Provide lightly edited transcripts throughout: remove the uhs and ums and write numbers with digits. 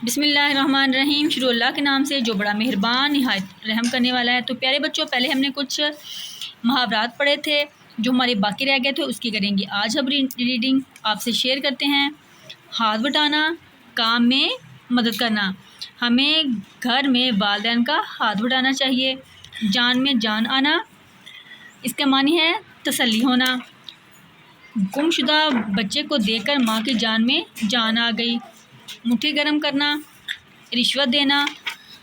بسم اللہ الرحمن الرحیم۔ شروع اللہ کے نام سے جو بڑا مہربان نہایت رحم کرنے والا ہے۔ تو پیارے بچوں، پہلے ہم نے کچھ محاورات پڑھے تھے جو ہمارے باقی رہ گئے تھے، اس کی کریں گے آج ہم ریڈنگ آپ سے شیئر کرتے ہیں۔ ہاتھ بٹانا، کام میں مدد کرنا۔ ہمیں گھر میں والدین کا ہاتھ بٹانا چاہیے۔ جان میں جان آنا، اس کا معنی ہے تسلی ہونا۔ گم شدہ بچے کو دیکھ کر ماں کی جان میں جان آ گئی۔ مٹھی گرم کرنا، رشوت دینا۔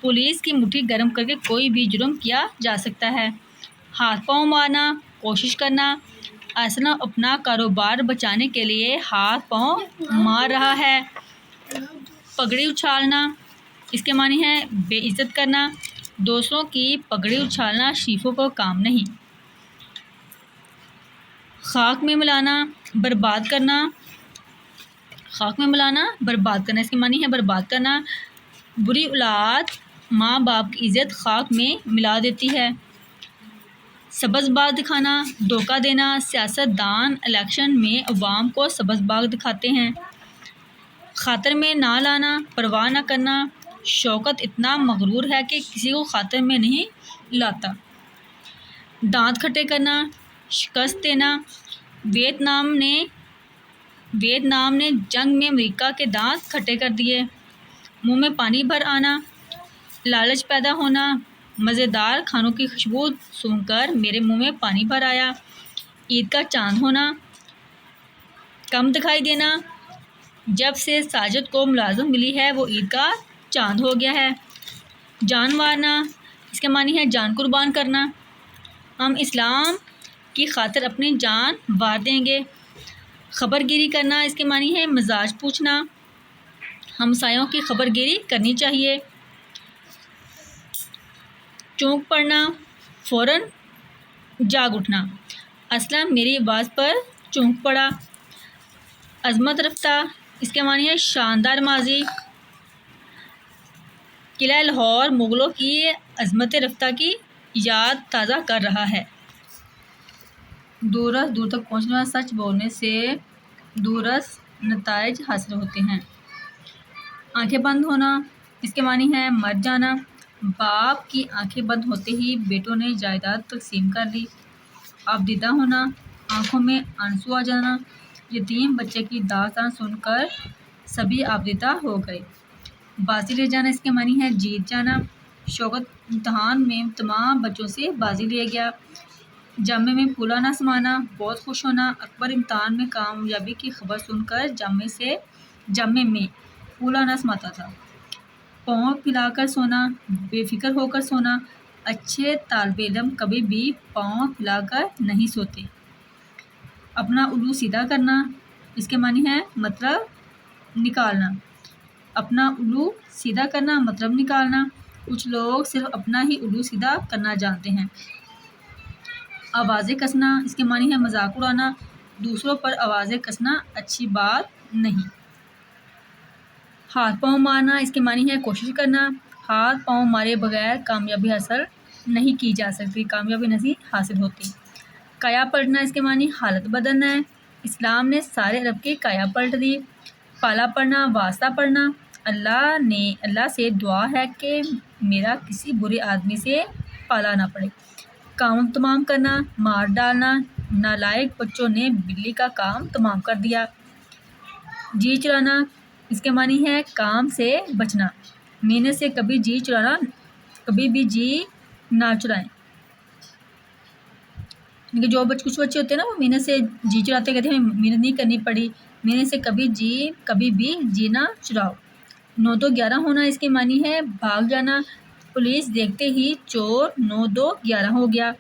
پولیس کی مٹھی گرم کر کے کوئی بھی جرم کیا جا سکتا ہے۔ ہاتھ پاؤں مارنا، کوشش کرنا۔ اسنا اپنا کاروبار بچانے کے لیے ہاتھ پاؤں مار رہا ہے۔ پگڑی اچھالنا، اس کے معنی ہے بے عزت کرنا۔ دوسروں کی پگڑی اچھالنا شریفوں کو کام نہیں۔ خاک میں ملانا، برباد کرنا۔ خاک میں ملانا، برباد کرنا، اس کے معنی ہے برباد کرنا۔ بری اولاد ماں باپ کی عزت خاک میں ملا دیتی ہے۔ سبز باغ دکھانا، دھوکہ دینا۔ سیاست دان الیکشن میں عوام کو سبز باغ دکھاتے ہیں۔ خاطر میں نہ لانا، پرواہ نہ کرنا۔ شوکت اتنا مغرور ہے کہ کسی کو خاطر میں نہیں لاتا۔ دانت کھٹے کرنا، شکست دینا۔ ویتنام نے جنگ میں امریکہ کے دانت کھٹے کر دیے۔ منہ میں پانی بھر آنا، لالچ پیدا ہونا۔ مزیدار کھانوں کی خوشبو سونگھ کر میرے منہ میں پانی بھر آیا۔ عید کا چاند ہونا، کم دکھائی دینا۔ جب سے ساجد کو ملازم ملی ہے وہ عید کا چاند ہو گیا ہے۔ جان مارنا، اس کے معنی ہے جان قربان کرنا۔ ہم اسلام کی خاطر اپنی جان وار دیں گے۔ خبر گیری کرنا، اس کے معنی ہے مزاج پوچھنا۔ ہمسایوں کی خبر گیری کرنی چاہیے۔ چونک پڑنا، فوراً جاگ اٹھنا۔ اسلم میری آواز پر چونک پڑا۔ عظمت رفتہ، اس کے معنی ہے شاندار ماضی۔ قلعہ لاہور مغلوں کی عظمت رفتہ کی یاد تازہ کر رہا ہے۔ دور تک پہنچنا، سچ بولنے سے دورس نتائج حاصل ہوتے ہیں۔ آنکھیں بند ہونا، اس کے معنی ہے مر جانا۔ باپ کی آنکھیں بند ہوتے ہی بیٹوں نے جائیداد تقسیم کر لی۔ آبدیدہ ہونا، آنکھوں میں آنسو آ جانا۔ یتیم بچے کی داستان سن کر سبھی آبدیدہ ہو گئے۔ بازی لے جانا، اس کے معنی ہے جیت جانا۔ شوکت امتحان میں تمام بچوں سے بازی لے گیا۔ جامے میں پھولا نہ سمانا، بہت خوش ہونا۔ اکبر امتحان میں کامیابی کی خبر سن کر جامے میں پھولا نہ سماتا تھا۔ پاؤں پھیلا کر سونا، بے فکر ہو کر سونا۔ اچھے طالب علم کبھی بھی پاؤں پھیلا کر نہیں سوتے۔ اپنا الو سیدھا کرنا، اس کے معنی ہے مطلب نکالنا۔ اپنا الو سیدھا کرنا، مطلب نکالنا۔ کچھ لوگ صرف اپنا ہی الو سیدھا کرنا جانتے ہیں۔ آوازیں کسنا، اس کے معنی ہے مذاق اڑانا۔ دوسروں پر آوازیں کسنا اچھی بات نہیں۔ ہاتھ پاؤں مارنا، اس کے معنی ہے کوشش کرنا۔ ہاتھ پاؤں مارے بغیر کامیابی حاصل نہیں کی جا سکتی، کامیابی نہیں حاصل ہوتی۔ کایا پلٹنا، اس کے معنی حالت بدلنا ہے۔ اسلام نے سارے عرب کی کایا پلٹ دی۔ پالا پڑنا، واسطہ پڑنا۔ اللہ سے دعا ہے کہ میرا کسی برے آدمی سے پالا نہ پڑے۔ کام تمام کرنا، مار ڈالنا۔ نالائق بچوں نے بلی کا کام تمام کر دیا۔ جی چرانا، اس کے معنی ہے کام سے بچنا۔ محنت سے کبھی بھی جی نہ چرائیں۔ جو کچھ بچے ہوتے ہیں نا، وہ محنت سے جی چراتے، کہتے ہیں ہمیں محنت نہیں کرنی پڑی۔ محنت سے کبھی بھی جی نہ چراؤ۔ 9-2-11 ہونا، اس کے معنی ہے بھاگ جانا۔ پولیس دیکھتے ہی چور 9-2-11 ہو گیا۔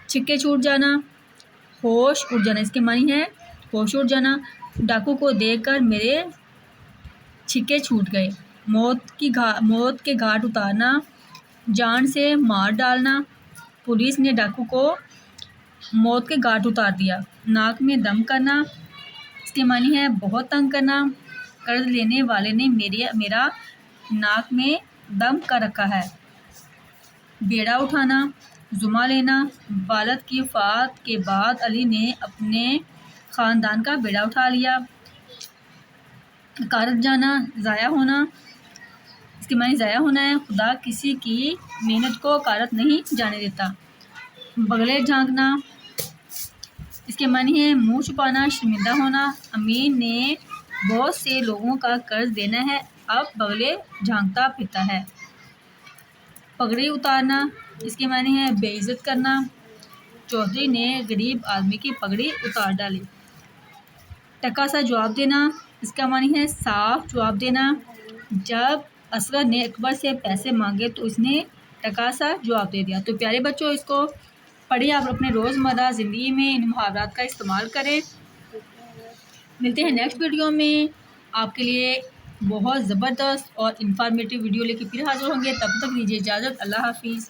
چھکے چھوٹ جانا، ہوش اڑ جانا، اس کے معنی ہے ہوش اڑ جانا۔ ڈاکو کو دیکھ کر میرے چھکے چھوٹ گئے۔ موت کے گھاٹ اتارنا، جان سے مار ڈالنا۔ پولیس نے ڈاکو کو موت کے گھاٹ اتار دیا۔ ناک میں دم کرنا، اس کے معنی ہے بہت تنگ کرنا۔ قرض لینے والے نے میرا ناک میں دم کر رکھا ہے۔ بیڑا اٹھانا، ذمہ لینا۔ والد کی وفات کے بعد علی نے اپنے خاندان کا بیڑا اٹھا لیا۔ کارت جانا، ضائع ہونا۔ اس کے معنی ضائع ہونا ہے، خدا کسی کی محنت کو غارت نہیں جانے دیتا۔ بغلے جھانکنا، اس کے معنی ہے منہ چھپانا، شرمندہ ہونا۔ امین نے بہت سے لوگوں کا قرض دینا ہے، اب بغلے جھانکتا پھرتا ہے۔ پگڑی اتارنا، اس کے معنی ہے بے عزت کرنا۔ چودھری نے غریب آدمی کی پگڑی اتار ڈالی۔ ٹکا سا جواب دینا، اس کا معنی ہے صاف جواب دینا۔ جب اصغر نے اکبر سے پیسے مانگے تو اس نے ٹکا سا جواب دے دیا۔ تو پیارے بچوں، اس کو پڑھیں، آپ اپنے روزمرہ زندگی میں ان محاورات کا استعمال کریں۔ ملتے ہیں نیکسٹ ویڈیو میں، آپ کے لیے بہت زبردست اور انفارمیٹیو ویڈیو لے کے پھر حاضر ہوں گے۔ تب تک دیجیے اجازت، اللہ حافظ۔